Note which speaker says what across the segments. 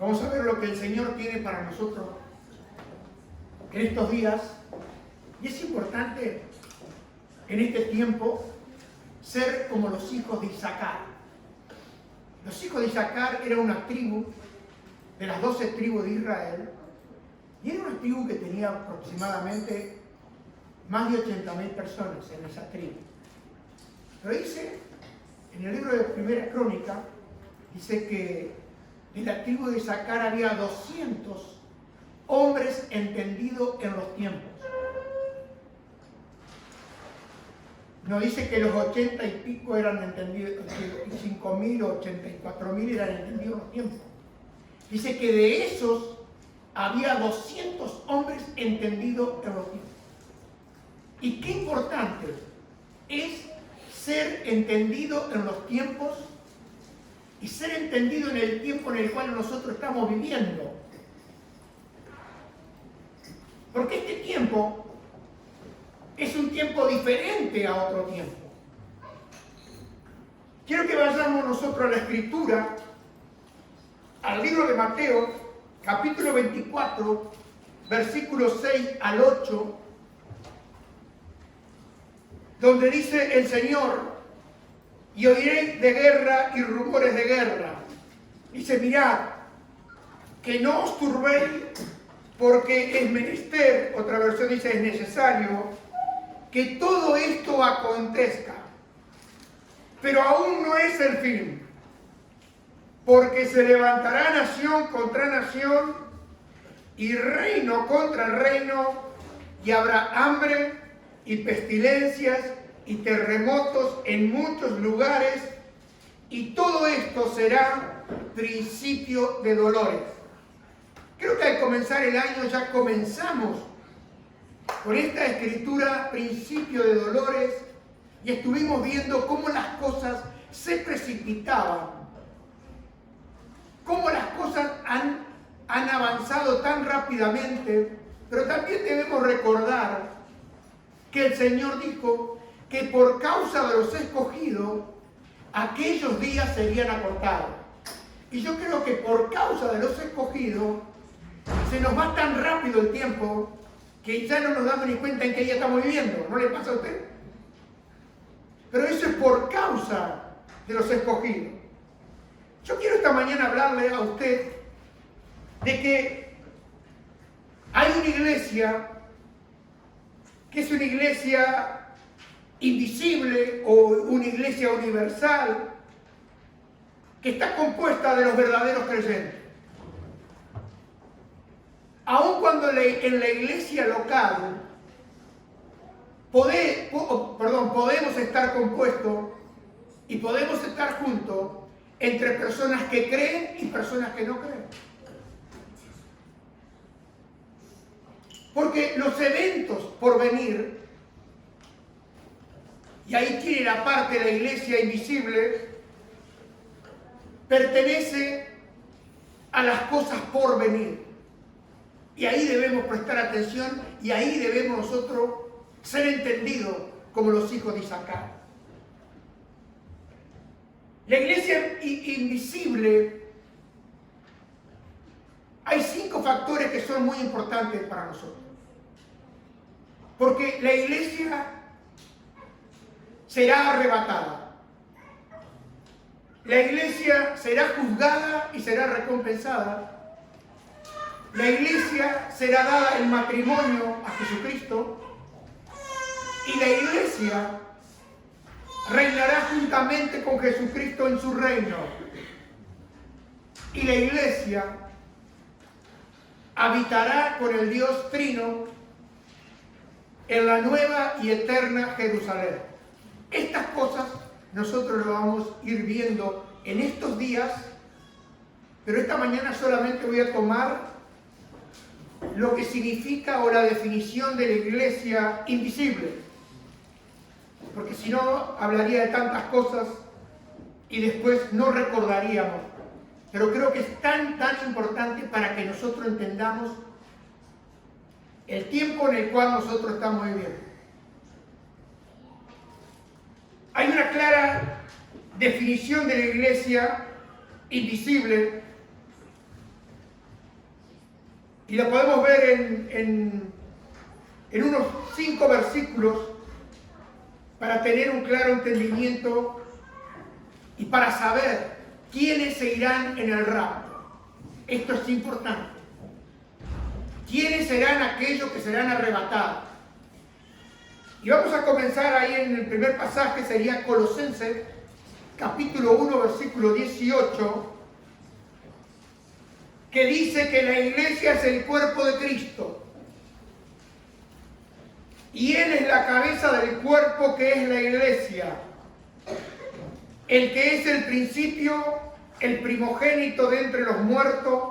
Speaker 1: Vamos a ver lo que el Señor tiene para nosotros en estos días. Y es importante en este tiempo ser como los hijos de Isaacar. Los hijos de Isaacar eran una tribu de las 12 tribus de Israel, y era una tribu que tenía aproximadamente más de 80.000 personas en esa tribu. Pero dice, en el libro de Primera Crónica, dice que en la tribu de Isaacar había 200 hombres entendidos en los tiempos. No dice que los 80 y pico eran entendidos, 5.000 o 84.000 eran entendidos en los tiempos. Dice que de esos había 200 hombres entendidos en los tiempos. Y qué importante es ser entendido en los tiempos y ser entendido en el tiempo en el cual nosotros estamos viviendo. Porque este tiempo es un tiempo diferente a otro tiempo. Quiero que vayamos nosotros a la Escritura, al libro de Mateo, capítulo 24, versículos 6 al 8, donde dice el Señor: y oiréis de guerra y rumores de guerra. Dice: mirad, que no os turbéis, porque es menester, otra versión dice es necesario, que todo esto acontezca. Pero aún no es el fin, porque se levantará nación contra nación y reino contra reino, y habrá hambre y pestilencias y terremotos en muchos lugares, y todo esto será principio de dolores. Creo que al comenzar el año ya comenzamos con esta escritura, principio de dolores, y estuvimos viendo cómo las cosas se precipitaban, cómo las cosas han avanzado tan rápidamente, pero también debemos recordar que el Señor dijo que por causa de los escogidos, aquellos días serían acortados. Y yo creo que por causa de los escogidos, se nos va tan rápido el tiempo que ya no nos damos ni cuenta en qué día estamos viviendo. ¿No le pasa a usted? Pero eso es por causa de los escogidos. Yo quiero esta mañana hablarle a usted de que hay una iglesia que es una iglesia invisible o una iglesia universal que está compuesta de los verdaderos creyentes. Aun cuando en la iglesia local podemos estar compuestos y podemos estar juntos entre personas que creen y personas que no creen. Porque los eventos por venir, y ahí tiene la parte de la iglesia invisible, pertenece a las cosas por venir. Y ahí debemos prestar atención y ahí debemos nosotros ser entendidos como los hijos de Isaacar. La iglesia invisible, hay 5 factores que son muy importantes para nosotros. Porque la iglesia será arrebatada. La iglesia será juzgada y será recompensada. La iglesia será dada en matrimonio a Jesucristo. Y la iglesia reinará juntamente con Jesucristo en su reino. Y la iglesia habitará con el Dios Trino en la nueva y eterna Jerusalén. Estas cosas nosotros lo vamos a ir viendo en estos días, pero esta mañana solamente voy a tomar lo que significa o la definición de la iglesia invisible, porque si no hablaría de tantas cosas y después no recordaríamos. Pero creo que es tan importante para que nosotros entendamos el tiempo en el cual nosotros estamos viviendo. Hay una clara definición de la iglesia invisible Y la podemos ver en unos 5 versículos para tener un claro entendimiento y para saber quiénes se irán en el rapto. Esto es importante. ¿Quiénes serán aquellos que serán arrebatados? Y vamos a comenzar ahí en el primer pasaje, sería Colosenses, capítulo 1, versículo 18, que dice que la iglesia es el cuerpo de Cristo. Y Él es la cabeza del cuerpo que es la iglesia, el que es el principio, el primogénito de entre los muertos,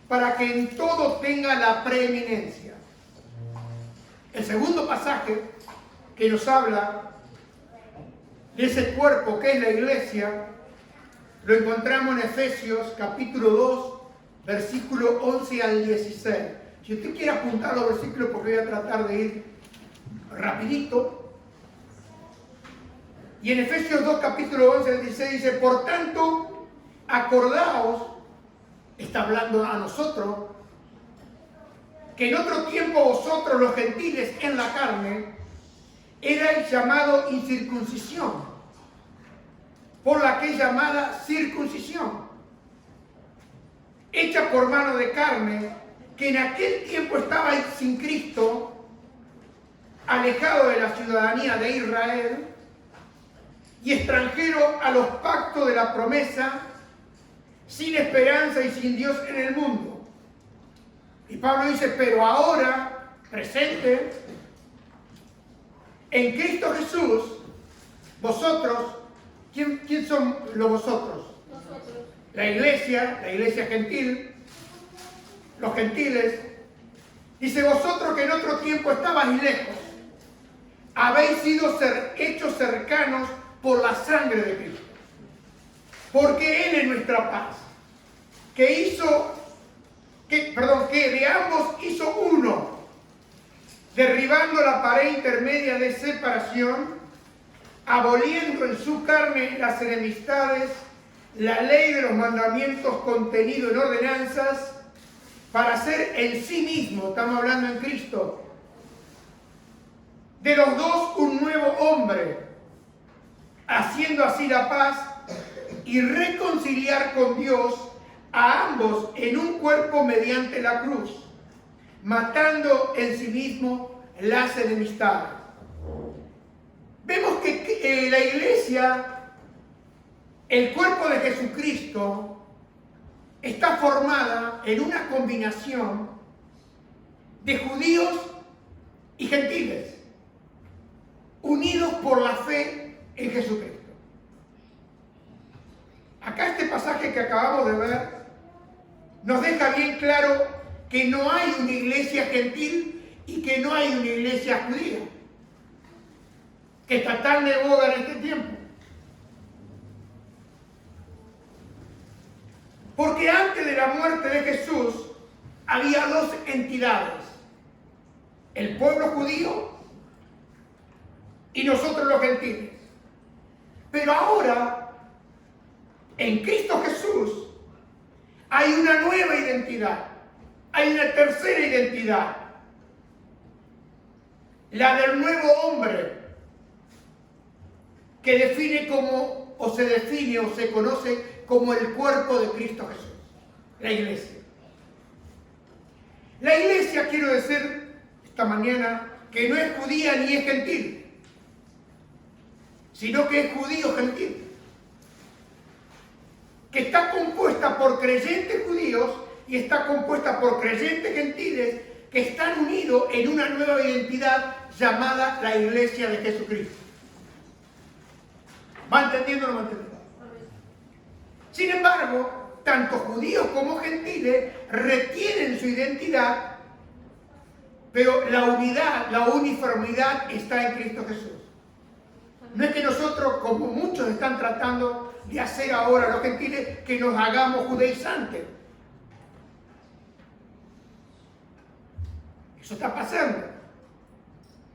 Speaker 1: para que en todo tenga la preeminencia. El segundo pasaje que nos habla de ese cuerpo que es la iglesia, lo encontramos en Efesios capítulo 2, versículo 11 al 16. Si usted quiere apuntar los versículos, porque voy a tratar de ir rapidito. Y en Efesios 2, capítulo 11 al 16 dice: por tanto, acordaos, está hablando a nosotros, que en otro tiempo vosotros los gentiles en la carne erais llamados incircuncisión, por la que es llamada circuncisión, hecha por mano de carne, que en aquel tiempo estabais sin Cristo, alejado de la ciudadanía de Israel y extranjero a los pactos de la promesa, sin esperanza y sin Dios en el mundo. Y Pablo dice: pero ahora, presente, en Cristo Jesús, vosotros, ¿quién son los vosotros? Nosotros. La iglesia gentil, los gentiles. Dice: vosotros que en otro tiempo estabais lejos, habéis sido hechos cercanos por la sangre de Cristo. Porque Él es nuestra paz, que de ambos hizo uno, derribando la pared intermedia de separación, aboliendo en su carne las enemistades, la ley de los mandamientos contenido en ordenanzas, para hacer en sí mismo, estamos hablando en Cristo, de los dos un nuevo hombre, haciendo así la paz y reconciliar con Dios a ambos en un cuerpo mediante la cruz, matando en sí mismo las enemistades. Vemos que la iglesia, el cuerpo de Jesucristo, está formada en una combinación de judíos y gentiles, unidos por la fe en Jesucristo. Acá este pasaje que acabamos de ver nos deja bien claro que no hay una iglesia gentil y que no hay una iglesia judía, que está tan de boga en este tiempo. Porque antes de la muerte de Jesús había dos entidades: el pueblo judío y nosotros los gentiles. Pero ahora, en Cristo Jesús, hay una nueva identidad, hay una tercera identidad, la del nuevo hombre, que define como, o se define o se conoce como el cuerpo de Cristo Jesús, la iglesia. La iglesia, quiero decir esta mañana, que no es judía ni es gentil, sino que es judío gentil, que está compuesta por creyentes judíos y está compuesta por creyentes gentiles que están unidos en una nueva identidad llamada la iglesia de Jesucristo. ¿Va entendiendo o no va entendiendo? Sin embargo, tanto judíos como gentiles retienen su identidad, pero la unidad, la uniformidad está en Cristo Jesús. No es que nosotros, como muchos están tratando de hacer ahora los gentiles, que nos hagamos judaizantes. Eso está pasando.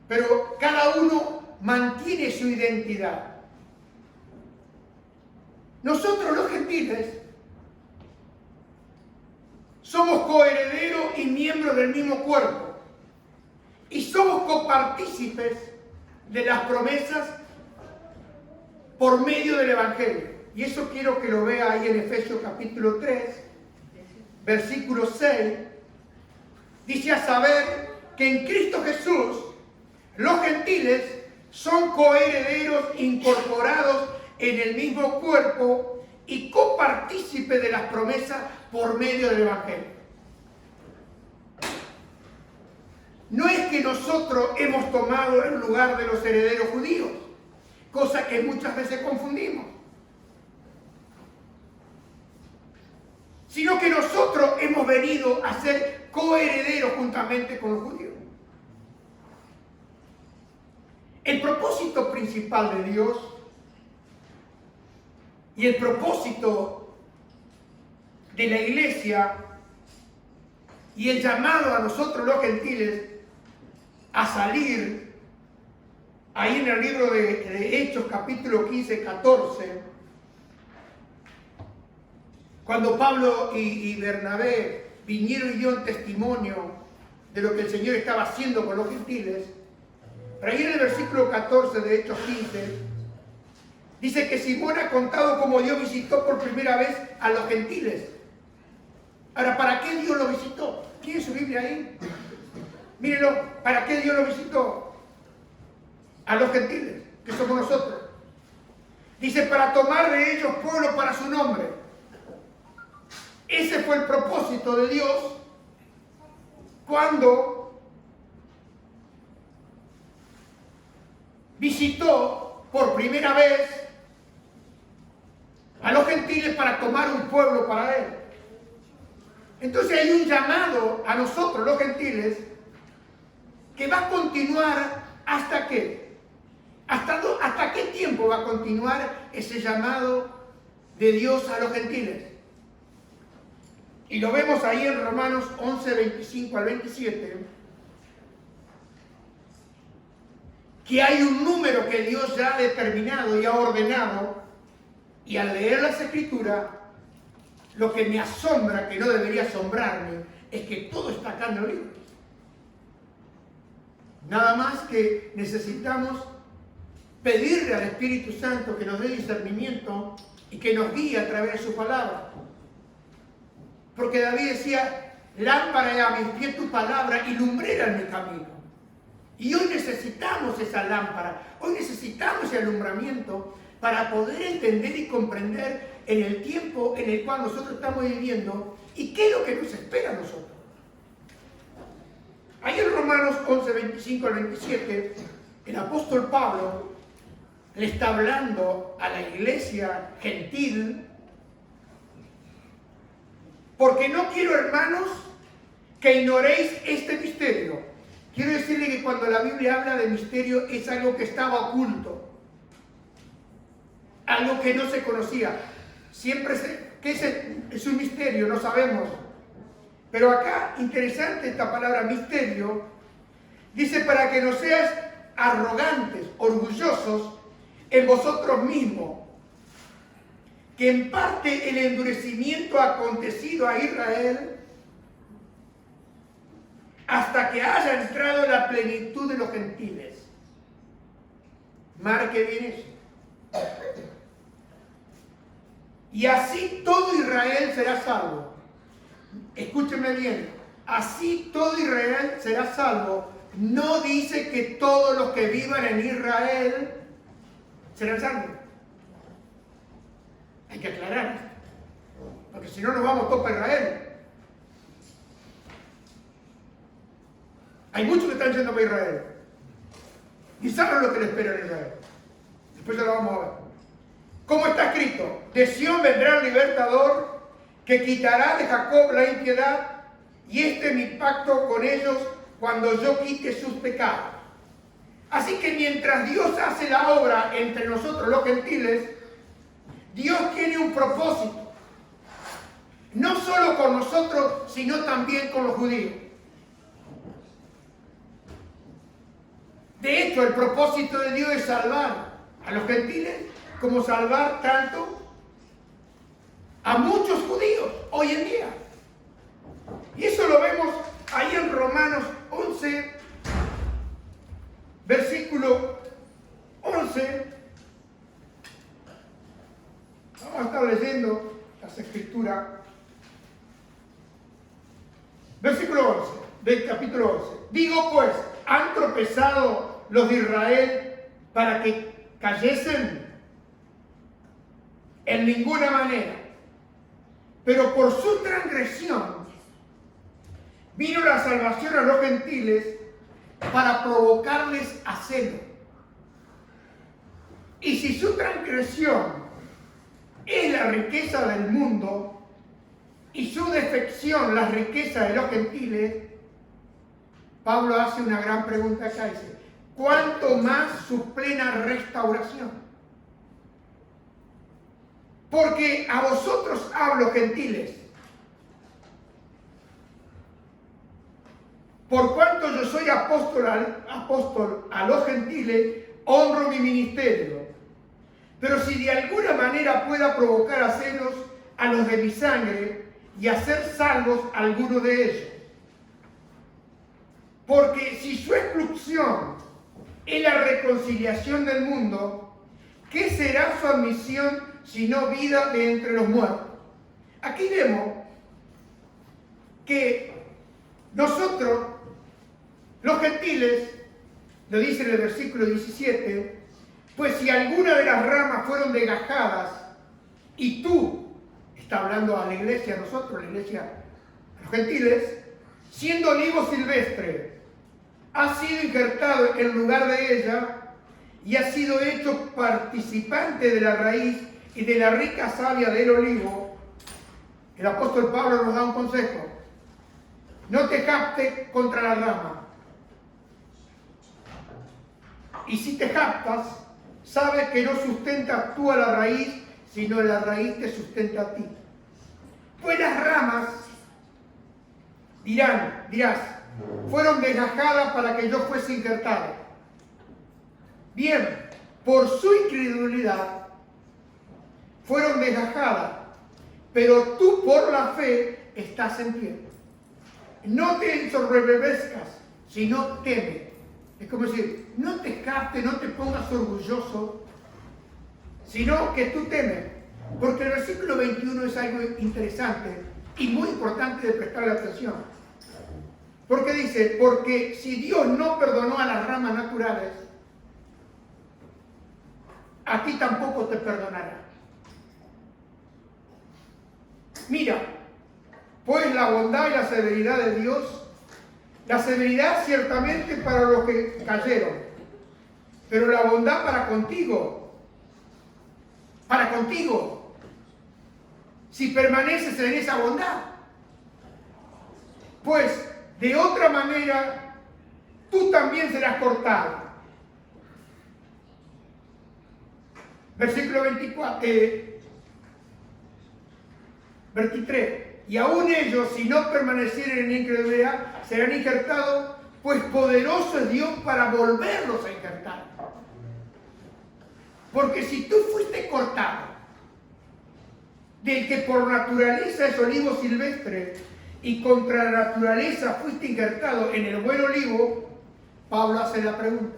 Speaker 1: Pero cada uno mantiene su identidad. Nosotros los gentiles somos coherederos y miembros del mismo cuerpo. Y somos copartícipes de las promesas por medio del Evangelio. Y eso quiero que lo vea ahí en Efesios capítulo 3, versículo 6. Dice: a saber que en Cristo Jesús los gentiles son coherederos incorporados en el mismo cuerpo y copartícipes de las promesas por medio del Evangelio. No es que nosotros hemos tomado el lugar de los herederos judíos, cosa que muchas veces confundimos, sino que nosotros hemos venido a ser coherederos juntamente con los judíos. El propósito principal de Dios y el propósito de la iglesia y el llamado a nosotros los gentiles a salir, ahí en el libro de Hechos capítulo 15, 14, cuando Pablo y Bernabé vinieron y dieron testimonio de lo que el Señor estaba haciendo con los gentiles, pero ahí en el versículo 14 de Hechos 15, dice que Simón ha contado cómo Dios visitó por primera vez a los gentiles. Ahora, ¿para qué Dios lo visitó? ¿Tiene su Biblia ahí? Mírenlo, ¿para qué Dios lo visitó? A los gentiles, que somos nosotros. Dice: para tomar de ellos pueblo para su nombre. Ese fue el propósito de Dios cuando visitó por primera vez a los gentiles para tomar un pueblo para Él. Entonces hay un llamado a nosotros, los gentiles, que va a continuar ¿hasta qué? ¿Hasta qué tiempo va a continuar ese llamado de Dios a los gentiles? Y lo vemos ahí en Romanos 11, 25 al 27, que hay un número que Dios ya ha determinado y ha ordenado, y al leer las Escrituras, lo que me asombra, que no debería asombrarme, es que todo está acá en el libro. Nada más que necesitamos pedirle al Espíritu Santo que nos dé discernimiento y que nos guíe a través de su palabra. Porque David decía: lámpara es a mis pies tu palabra y lumbrera en mi camino. Y hoy necesitamos esa lámpara, hoy necesitamos ese alumbramiento para poder entender y comprender en el tiempo en el cual nosotros estamos viviendo y qué es lo que nos espera a nosotros. Ahí en Romanos 11, 25 al 27, el apóstol Pablo le está hablando a la iglesia gentil: porque no quiero, hermanos, que ignoréis este misterio. Quiero decirle que cuando la Biblia habla de misterio es algo que estaba oculto, algo que no se conocía. Siempre ¿qué es un misterio? No sabemos. Pero acá, interesante esta palabra misterio, dice: para que no seas arrogantes, orgullosos en vosotros mismos, que en parte el endurecimiento ha acontecido a Israel hasta que haya entrado la plenitud de los gentiles. Marque bien eso. Y así todo Israel será salvo. Escúchenme bien. Así todo Israel será salvo. No dice que todos los que vivan en Israel serán salvos. Hay que aclarar esto, porque si no nos vamos todos para Israel. Hay muchos que están yendo para Israel y saben lo que les espera en Israel. Después ya lo vamos a ver. ¿Cómo está escrito? De Sión vendrá el libertador, que quitará de Jacob la impiedad, y este es mi pacto con ellos cuando yo quite sus pecados. Así que mientras Dios hace la obra entre nosotros los gentiles, Dios tiene un propósito, no solo con nosotros, sino también con los judíos. De hecho, el propósito de Dios es salvar a los gentiles, como salvar tanto a muchos judíos hoy en día. las escrituras. Versículo 11 del capítulo 11. Digo pues, ¿han tropezado los de Israel para que cayesen? En ninguna manera. Pero por su transgresión vino la salvación a los gentiles para provocarles a celo. Y si su transgresión es la riqueza del mundo y su defección la riqueza de los gentiles, Pablo hace una gran pregunta acá, dice, ¿cuánto más su plena restauración? Porque a vosotros hablo, gentiles, por cuanto yo soy apóstol a los gentiles, honro mi ministerio. Pero si de alguna manera pueda provocar a celos a los de mi sangre y hacer salvos a alguno de ellos. Porque si su exclusión es la reconciliación del mundo, ¿qué será su admisión sino vida de entre los muertos? Aquí vemos que nosotros, los gentiles, lo dice en el versículo 17, pues si alguna de las ramas fueron desgajadas y tú, está hablando a la iglesia, a nosotros, la iglesia, a los gentiles, siendo olivo silvestre, ha sido injertado en lugar de ella y ha sido hecho participante de la raíz y de la rica savia del olivo, el apóstol Pablo nos da un consejo. No te jactes contra la rama. Y si te jactas, sabes que no sustentas tú a la raíz, sino la raíz te sustenta a ti. Pues las ramas, dirás, fueron desgajadas para que yo fuese injertado. Bien, por su incredulidad fueron desgajadas, pero tú por la fe estás en pie. No te ensoberbezcas, sino teme. Es como decir, no te captes, no te pongas orgulloso, sino que tú temes. Porque el versículo 21 es algo interesante y muy importante de prestarle atención. Porque dice, porque si Dios no perdonó a las ramas naturales, a ti tampoco te perdonará. Mira, pues la bondad y la severidad de Dios, la severidad ciertamente para los que cayeron, pero la bondad para contigo, si permaneces en esa bondad. Pues de otra manera, tú también serás cortado. Versículo 23. Y aún ellos, si no permanecieren en incredulidad, serán injertados, pues poderoso es Dios para volverlos a injertar. Porque si tú fuiste cortado, del que por naturaleza es olivo silvestre, y contra la naturaleza fuiste injertado en el buen olivo, Pablo hace la pregunta,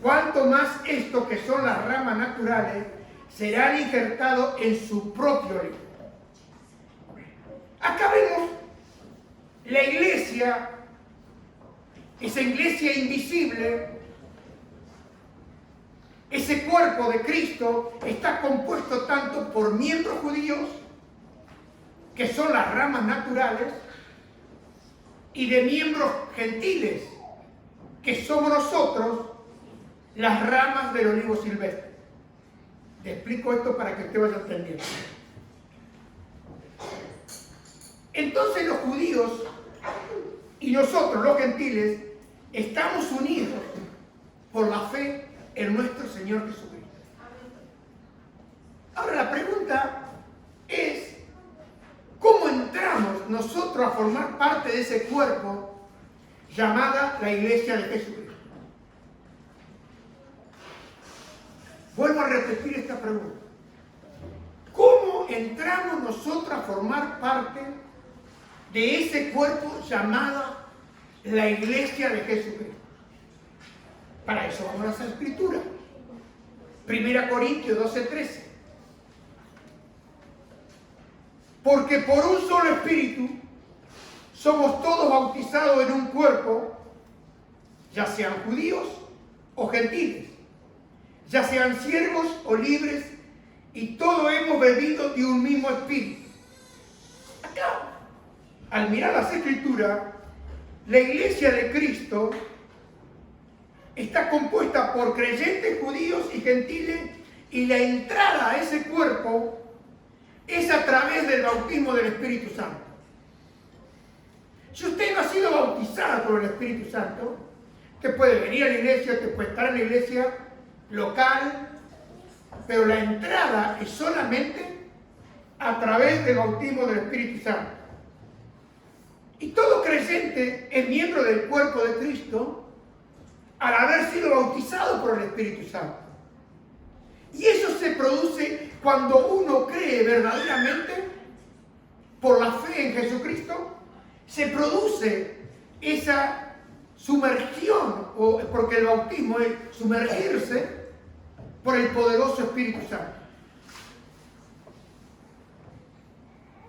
Speaker 1: ¿cuánto más estos que son las ramas naturales serán injertados en su propio olivo? Acá vemos la iglesia, esa iglesia invisible, ese cuerpo de Cristo está compuesto tanto por miembros judíos, que son las ramas naturales, y de miembros gentiles, que somos nosotros, las ramas del olivo silvestre. Te explico esto para que usted vaya entendiendo. Entonces los judíos y nosotros, los gentiles, estamos unidos por la fe en nuestro Señor Jesucristo. Ahora la pregunta es, ¿cómo entramos nosotros a formar parte de ese cuerpo llamada la Iglesia de Jesucristo? Vuelvo a repetir esta pregunta. ¿Cómo entramos nosotros a formar parte de ese cuerpo llamado la Iglesia de Jesucristo? Para eso vamos a esa escritura. 1 Corintios 12:13. Porque por un solo espíritu somos todos bautizados en un cuerpo, ya sean judíos o gentiles, ya sean siervos o libres, y todos hemos bebido de un mismo espíritu. Acá, al mirar las Escrituras, la iglesia de Cristo está compuesta por creyentes judíos y gentiles, y la entrada a ese cuerpo es a través del bautismo del Espíritu Santo. Si usted no ha sido bautizado por el Espíritu Santo, usted puede venir a la iglesia, usted puede estar en la iglesia local, pero la entrada es solamente a través del bautismo del Espíritu Santo. Y todo creyente es miembro del cuerpo de Cristo al haber sido bautizado por el Espíritu Santo. Y eso se produce cuando uno cree verdaderamente por la fe en Jesucristo. Se produce esa sumergión, porque el bautismo es sumergirse por el poderoso Espíritu Santo.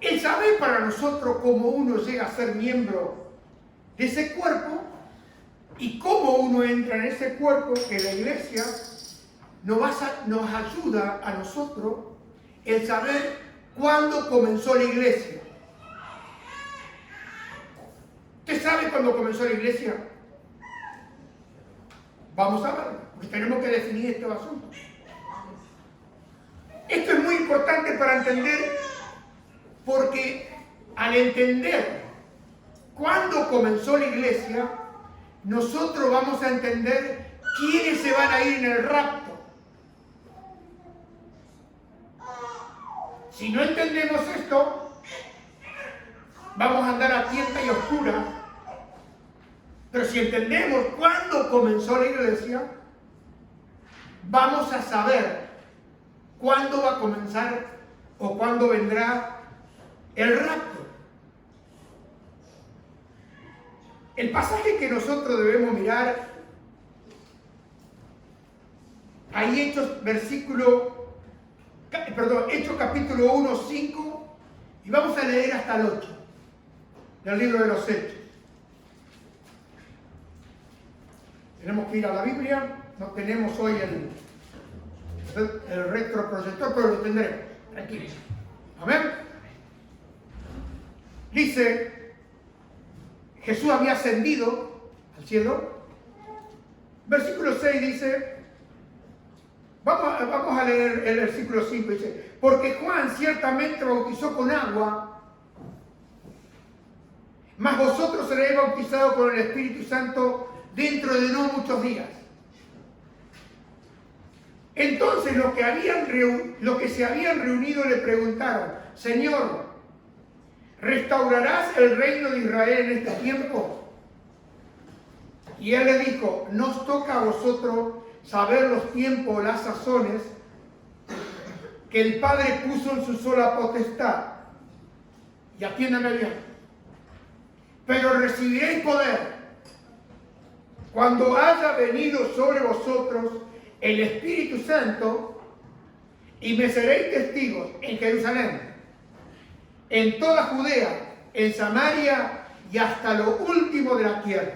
Speaker 1: El saber para nosotros cómo uno llega a ser miembro de ese cuerpo y cómo uno entra en ese cuerpo, que la iglesia nos ayuda a nosotros el saber cuándo comenzó la iglesia. ¿Usted sabe cuándo comenzó la iglesia? Vamos a verlo, porque tenemos que definir este asunto. Esto es muy importante para entender, porque al entender cuándo comenzó la iglesia, nosotros vamos a entender quiénes se van a ir en el rapto. Si no entendemos esto, vamos a andar a tienta y oscura. Pero si entendemos cuándo comenzó la iglesia, vamos a saber cuándo va a comenzar o cuándo vendrá el rapto. El pasaje que nosotros debemos mirar, hay Hechos capítulo 1, 5, y vamos a leer hasta el 8 del libro de los Hechos. Tenemos que ir a la Biblia, no tenemos hoy el retroproyector, pero lo tendremos, tranquilos. Amén. Dice, Jesús había ascendido al cielo. Versículo 6 dice, vamos a leer el versículo 5, dice, porque Juan ciertamente bautizó con agua, mas vosotros seréis bautizados con el Espíritu Santo dentro de no muchos días. Entonces los que se habían reunido le preguntaron, Señor, ¿restaurarás el reino de Israel en este tiempo? Y él le dijo, no os toca a vosotros saber los tiempos o las sazones que el Padre puso en su sola potestad. Y atiéndame bien. Pero recibiréis poder cuando haya venido sobre vosotros el Espíritu Santo, y me seréis testigos en Jerusalén, en toda Judea, en Samaria y hasta lo último de la tierra.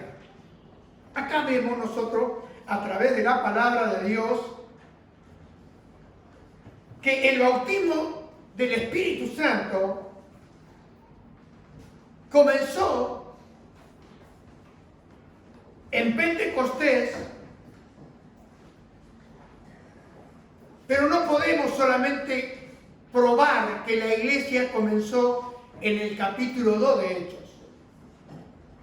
Speaker 1: Acá vemos nosotros, a través de la palabra de Dios, que el bautismo del Espíritu Santo comenzó en Pentecostés, pero no podemos solamente probar que la iglesia comenzó en el capítulo 2 de Hechos,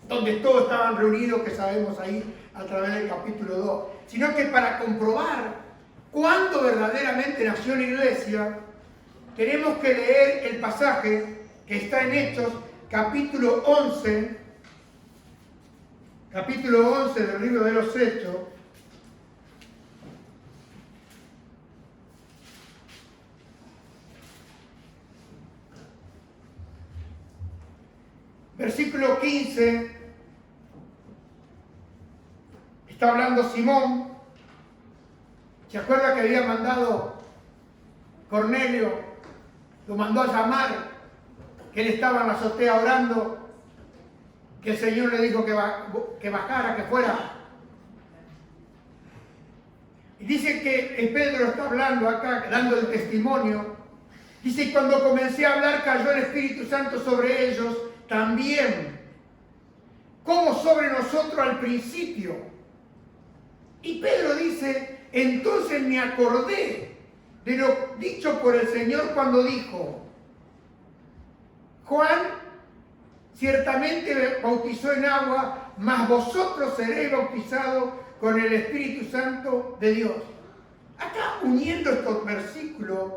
Speaker 1: donde todos estaban reunidos, que sabemos ahí a través del capítulo 2, sino que para comprobar cuándo verdaderamente nació la iglesia, tenemos que leer el pasaje que está en Hechos, capítulo 11 del libro de los Hechos, versículo 15, está hablando Simón. ¿Se acuerda que había mandado Cornelio? Lo mandó a llamar que él estaba en la azotea orando, que el Señor le dijo que bajara, que fuera. Y dice que Pedro está hablando acá, dando el testimonio. Dice, y cuando comencé a hablar cayó el Espíritu Santo sobre ellos también, como sobre nosotros al principio. Y Pedro dice, entonces me acordé de lo dicho por el Señor cuando dijo, Juan ciertamente bautizó en agua, mas vosotros seréis bautizados con el Espíritu Santo de Dios. Acá, uniendo estos versículos,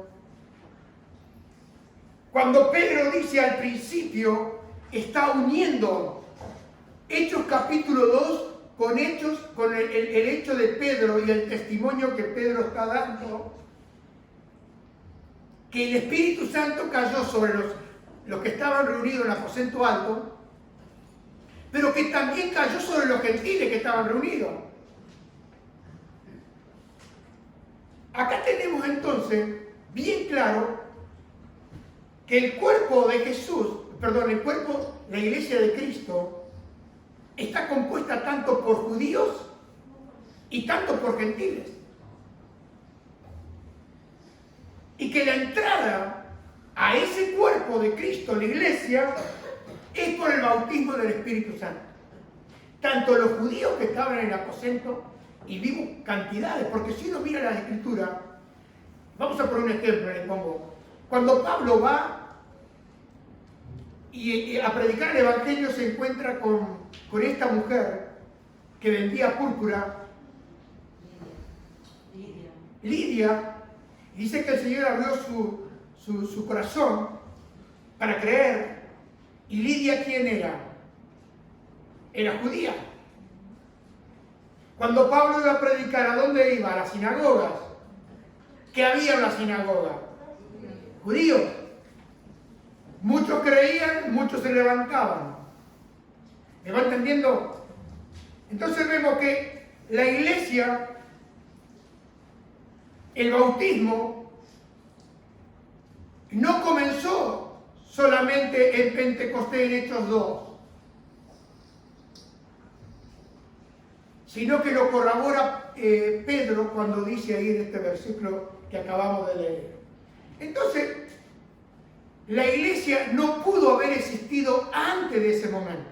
Speaker 1: cuando Pedro dice al principio, está uniendo Hechos capítulo 2 con Hechos, con el hecho de Pedro y el testimonio que Pedro está dando, que el Espíritu Santo cayó sobre los que estaban reunidos en el aposento alto, pero que también cayó sobre los gentiles que estaban reunidos. Acá tenemos entonces bien claro que el cuerpo de Jesús, la iglesia de Cristo, está compuesta tanto por judíos y tanto por gentiles. Y que la entrada a ese cuerpo de Cristo, la iglesia, es por el bautismo del Espíritu Santo. Tanto los judíos que estaban en el aposento, y vimos cantidades, porque si uno mira la Escritura, vamos a poner un ejemplo, le pongo. Cuando Pablo va y a predicar el Evangelio se encuentra con esta mujer que vendía púrpura, Lidia, y dice que el Señor abrió su corazón para creer. ¿Y Lidia quién era? Era judía. Cuando Pablo iba a predicar, ¿a dónde iba? A las sinagogas. ¿Qué había en la sinagoga? Judíos. Muchos creían, muchos se levantaban. ¿Me va entendiendo? Entonces vemos que la iglesia, el bautismo, no comenzó solamente en Pentecostés en Hechos 2, sino que lo corrobora Pedro cuando dice ahí en este versículo que acabamos de leer. Entonces, la iglesia no pudo haber existido antes de ese momento.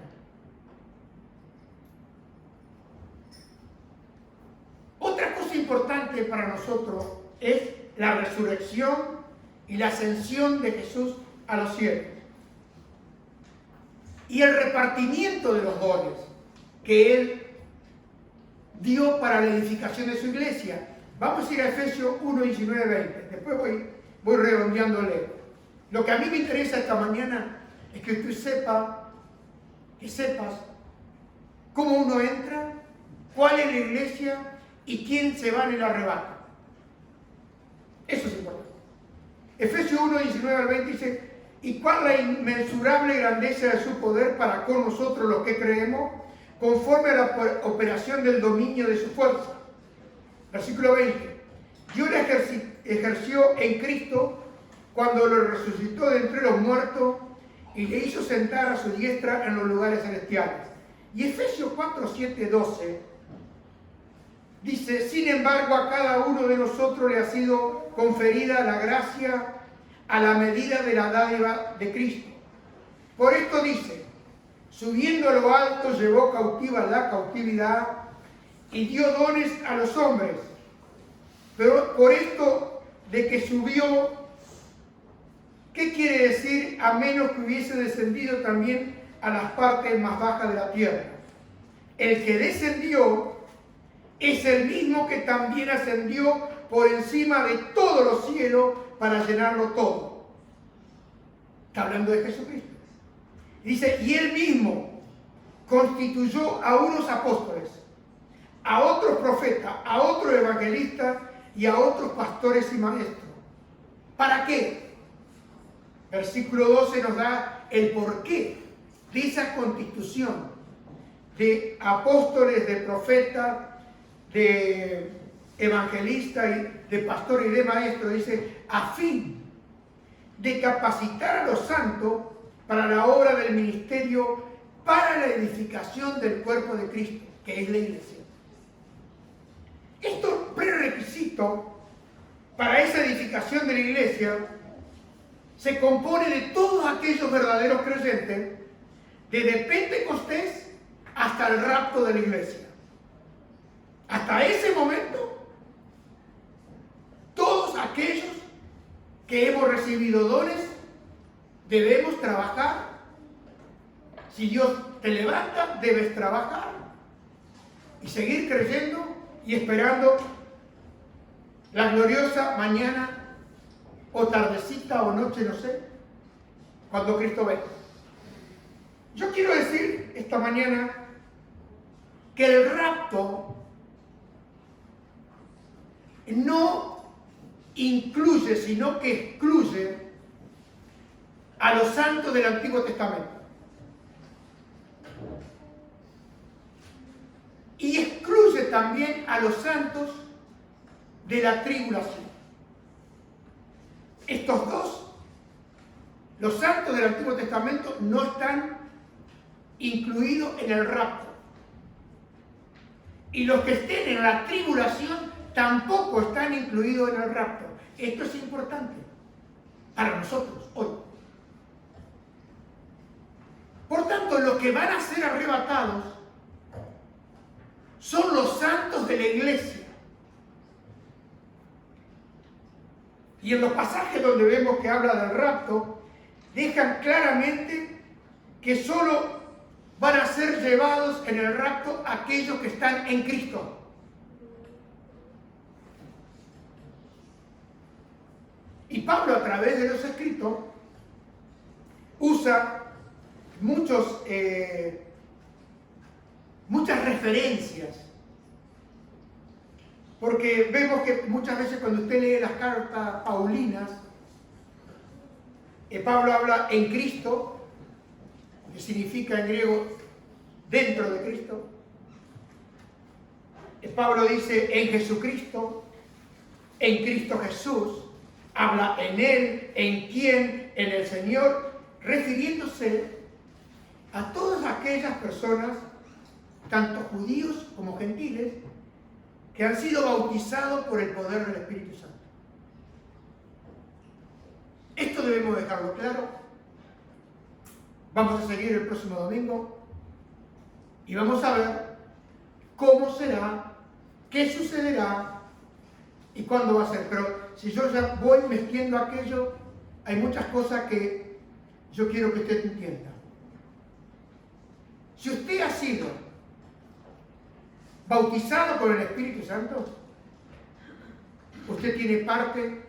Speaker 1: Otra cosa importante para nosotros es la resurrección y la ascensión de Jesús a los cielos. Y el repartimiento de los dones que Él dio para la edificación de su iglesia. Vamos a ir a Efesios 1, 19, 20. Después voy redondeándole. Lo que a mí me interesa esta mañana es que tú sepas cómo uno entra, cuál es la iglesia y quién se va en el arrebato. Eso es importante. Efesios 1, 19 al 20 dice, y cuál la inmensurable grandeza de su poder para con nosotros los que creemos, conforme a la operación del dominio de su fuerza. Versículo 20. Dios la ejerció en Cristo cuando lo resucitó de entre los muertos y le hizo sentar a su diestra en los lugares celestiales. Y Efesios 4, 7, 12 dice, sin embargo a cada uno de nosotros le ha sido conferida la gracia a la medida de la dádiva de Cristo. Por esto dice, subiendo a lo alto llevó cautiva la cautividad y dio dones a los hombres. Pero por esto de que subió, ¿qué quiere decir? A menos que hubiese descendido también a las partes más bajas de la tierra. El que descendió es el mismo que también ascendió por encima de todos los cielos para llenarlo todo. Está hablando de Jesucristo. Dice, y él mismo constituyó a unos apóstoles, a otros profetas, a otros evangelistas y a otros pastores y maestros. ¿Para qué? Versículo 12 nos da el porqué de esa constitución de apóstoles, de profetas, de evangelistas, de pastores y de maestros. Dice, a fin de capacitar a los santos para la obra del ministerio, para la edificación del cuerpo de Cristo, que es la iglesia. Estos prerequisitos para esa edificación de la iglesia se compone de todos aquellos verdaderos creyentes, desde Pentecostés hasta el rapto de la iglesia. Hasta ese momento, todos aquellos que hemos recibido dones, debemos trabajar. Si Dios te levanta, debes trabajar y seguir creyendo y esperando la gloriosa mañana o tardecita o noche, no sé, cuando Cristo venga. Yo quiero decir esta mañana que el rapto no incluye, sino que excluye a los santos del Antiguo Testamento. Y excluye también a los santos de la tribulación. Estos dos, los santos del Antiguo Testamento, no están incluidos en el rapto. Y los que estén en la tribulación tampoco están incluidos en el rapto. Esto es importante para nosotros hoy. Por tanto, los que van a ser arrebatados son los santos de la iglesia. Y en los pasajes donde vemos que habla del rapto, dejan claramente que solo van a ser llevados en el rapto aquellos que están en Cristo. Y Pablo, a través de los escritos, usa muchas referencias. Porque vemos que muchas veces cuando usted lee las cartas paulinas, Pablo habla en Cristo, que significa en griego dentro de Cristo. Pablo dice en Jesucristo, en Cristo Jesús, habla en Él, en quién, en el Señor, refiriéndose a todas aquellas personas, tanto judíos como gentiles, que han sido bautizados por el poder del Espíritu Santo. Esto debemos dejarlo claro. Vamos a seguir el próximo domingo y vamos a ver cómo será, qué sucederá y cuándo va a ser. Pero si yo ya voy mezclando aquello, hay muchas cosas que yo quiero que usted entienda. Si usted ha sido bautizado por el Espíritu Santo, usted tiene parte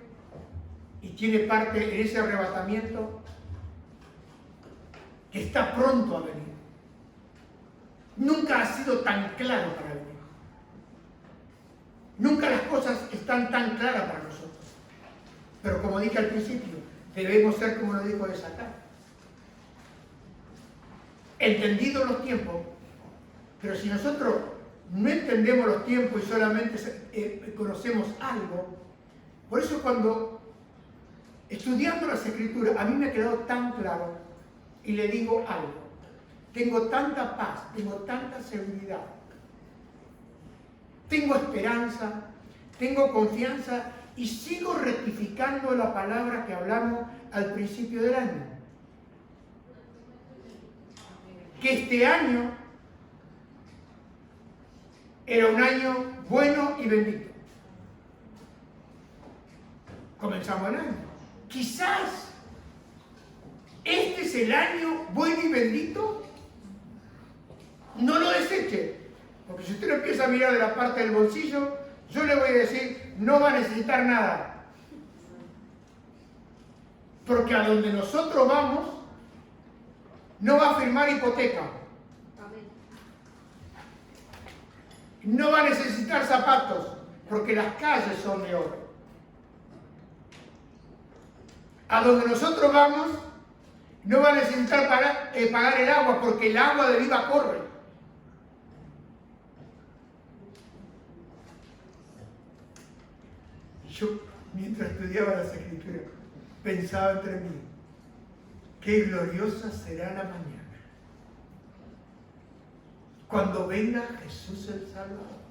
Speaker 1: en ese arrebatamiento que está pronto a venir. Nunca ha sido tan claro para venir. Nunca las cosas están tan claras para nosotros. Pero como dije al principio, debemos ser como lo dijo de Satán. Entendidos los tiempos, pero si nosotros no entendemos los tiempos y solamente conocemos algo, por eso cuando estudiando las Escrituras, a mí me ha quedado tan claro, y le digo algo, tengo tanta paz, tengo tanta seguridad, tengo esperanza, tengo confianza y sigo rectificando la palabra que hablamos al principio del año. Que este año era un año bueno y bendito. Comenzamos el año. Quizás este es el año bueno y bendito. No lo deseche, porque si usted lo empieza a mirar de la parte del bolsillo, yo le voy a decir, no va a necesitar nada. Porque a donde nosotros vamos, no va a firmar hipoteca. No va a necesitar zapatos, porque las calles son de oro. A donde nosotros vamos, no va a necesitar pagar el agua, porque el agua de vida corre. Yo, mientras estudiaba las Escrituras, pensaba entre mí, qué gloriosa será la mañana cuando venga Jesús el Salvador.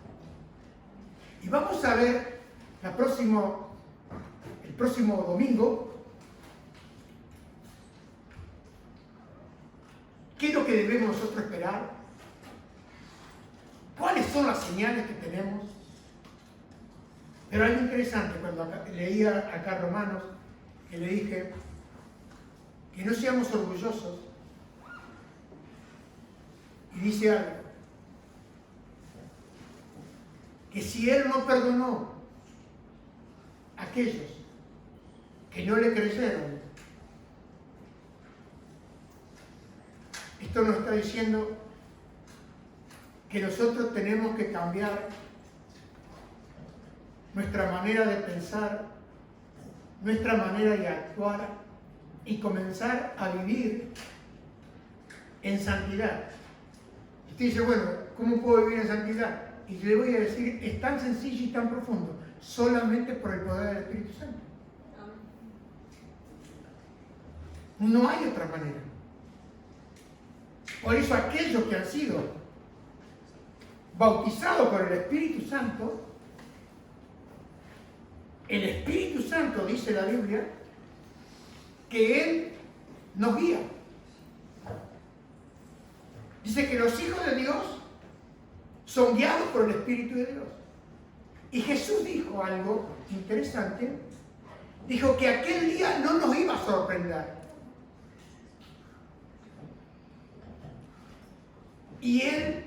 Speaker 1: Y vamos a ver el próximo domingo qué es lo que debemos nosotros esperar, cuáles son las señales que tenemos. Pero algo interesante, cuando leía acá Romanos, que le dije que no seamos orgullosos, y dice algo, que si Él no perdonó a aquellos que no le creyeron, esto nos está diciendo que nosotros tenemos que cambiar nuestra manera de pensar, nuestra manera de actuar y comenzar a vivir en santidad. Y usted dice, bueno, ¿cómo puedo vivir en santidad? Y le voy a decir, es tan sencillo y tan profundo, solamente por el poder del Espíritu Santo. No hay otra manera. Por eso aquellos que han sido bautizados por el Espíritu Santo, el Espíritu Santo, dice la Biblia, que Él nos guía. Dice que los hijos de Dios son guiados por el Espíritu de Dios. Y Jesús dijo algo interesante. Dijo que aquel día no nos iba a sorprender. Y Él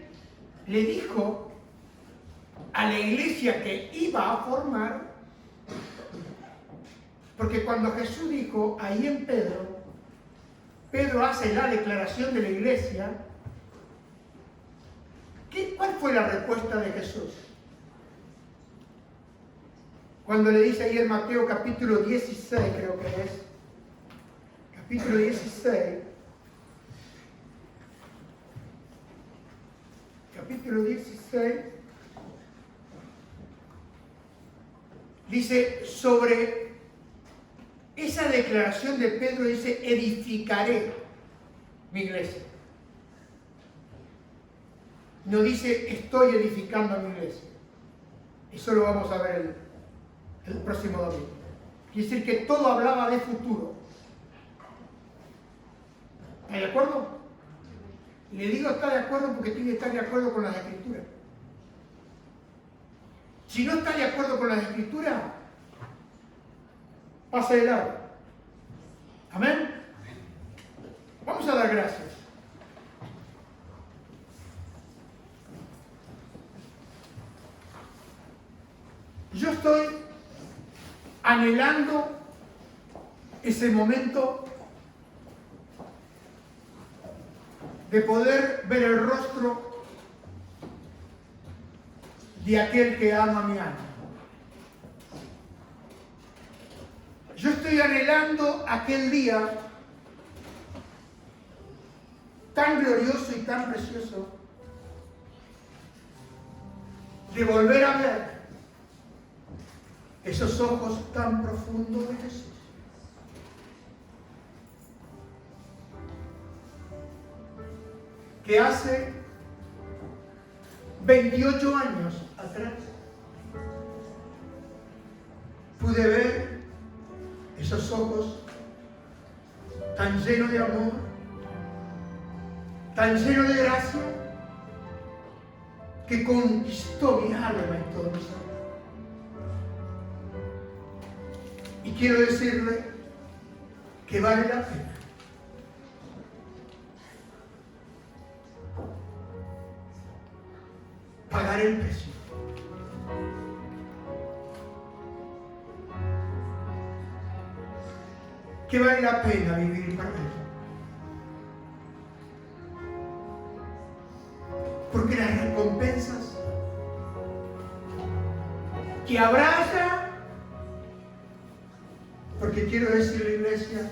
Speaker 1: le dijo a la iglesia que iba a formar, porque cuando Jesús dijo ahí en Pedro hace la declaración de la iglesia. ¿Cuál fue la respuesta de Jesús? Cuando le dice ahí en Mateo capítulo 16, creo que es, capítulo 16, dice sobre esa declaración de Pedro, dice, edificaré mi iglesia. No dice, estoy edificando mi iglesia. Eso lo vamos a ver el próximo domingo. Quiere decir que todo hablaba de futuro. ¿Está de acuerdo? Le digo está de acuerdo porque tiene que estar de acuerdo con las Escrituras. Si no está de acuerdo con las Escrituras, pase de lado. Amén. Vamos a dar gracias. Yo estoy anhelando ese momento de poder ver el rostro de aquel que ama mi alma. Yo estoy anhelando aquel día tan glorioso y tan precioso de volver a ver esos ojos tan profundos de Jesús. Que hace 28 años atrás pude ver esos ojos tan llenos de amor, tan llenos de gracia, que conquistó mi alma y todo mi ser. Y quiero decirle que vale la pena pagar el precio. Que vale la pena vivir para Él. Porque las recompensas que habrá allá, porque quiero decirle, iglesia,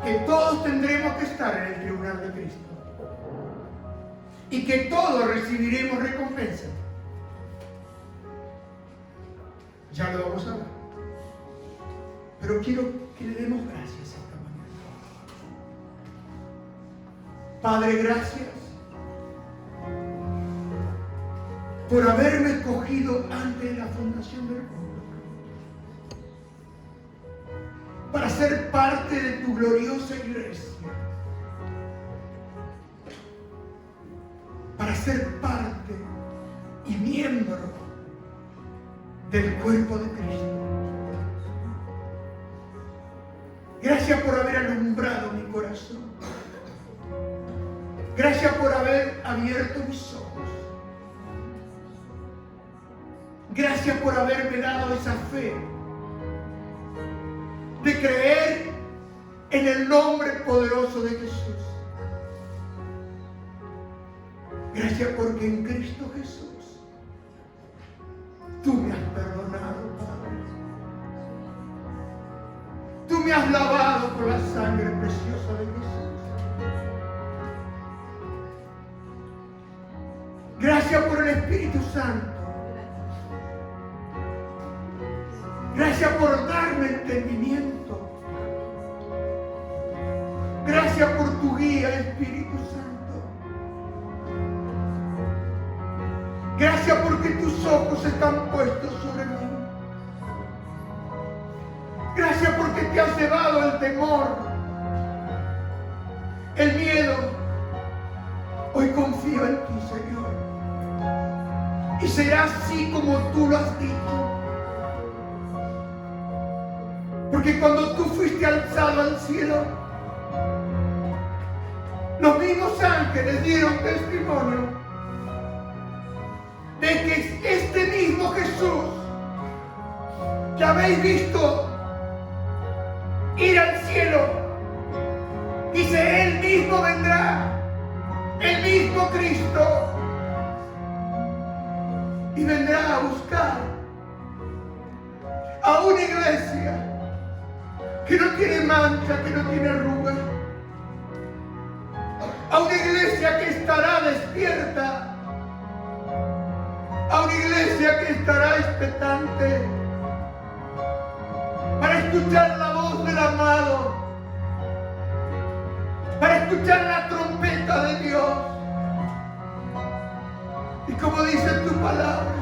Speaker 1: que todos tendremos que estar en el tribunal de Cristo y que todos recibiremos recompensa. Ya lo vamos a ver. Pero quiero que le demos gracias esta mañana. Padre, gracias por haberme escogido antes de la fundación del mundo para ser parte de tu gloriosa iglesia, para ser parte y miembro del cuerpo de Cristo. Gracias por haber alumbrado mi corazón. Gracias por haber abierto mis ojos. Gracias por haberme dado esa fe de creer en el nombre poderoso de Jesús. Gracias porque en Cristo Jesús tú me has perdonado, Padre. Tú me has lavado con la sangre preciosa de Jesús. Gracias por el Espíritu Santo. Gracias por darme entendimiento. Gracias por tu guía, Espíritu Santo. Gracias porque tus ojos están puestos sobre mí. Gracias porque te has llevado el temor, el miedo. Hoy confío en ti, Señor. Y será así como tú lo has dicho. Porque cuando tú fuiste alzado al cielo, los mismos ángeles dieron testimonio de que este mismo Jesús que habéis visto ir al cielo, dice, Él mismo vendrá, el mismo Cristo, y vendrá a buscar a una iglesia que no tiene mancha, que no tiene arruga, a una iglesia que estará despierta, a una iglesia que estará expectante para escuchar la voz del amado, para escuchar la trompeta de Dios. Y como dice tu palabra,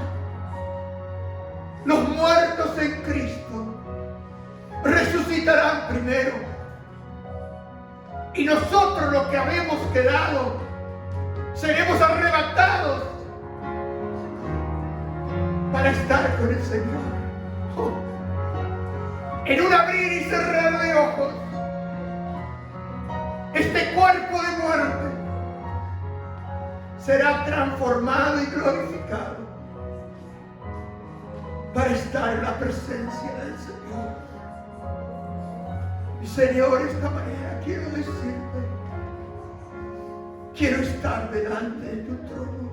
Speaker 1: los muertos en Cristo resucitarán primero, y nosotros los que habemos quedado seremos arrebatados para estar con el Señor. En un abrir y cerrar de ojos, este cuerpo de muerte será transformado y glorificado para estar en la presencia del Señor. Y Señor, esta mañana quiero decirte, quiero estar delante de tu trono.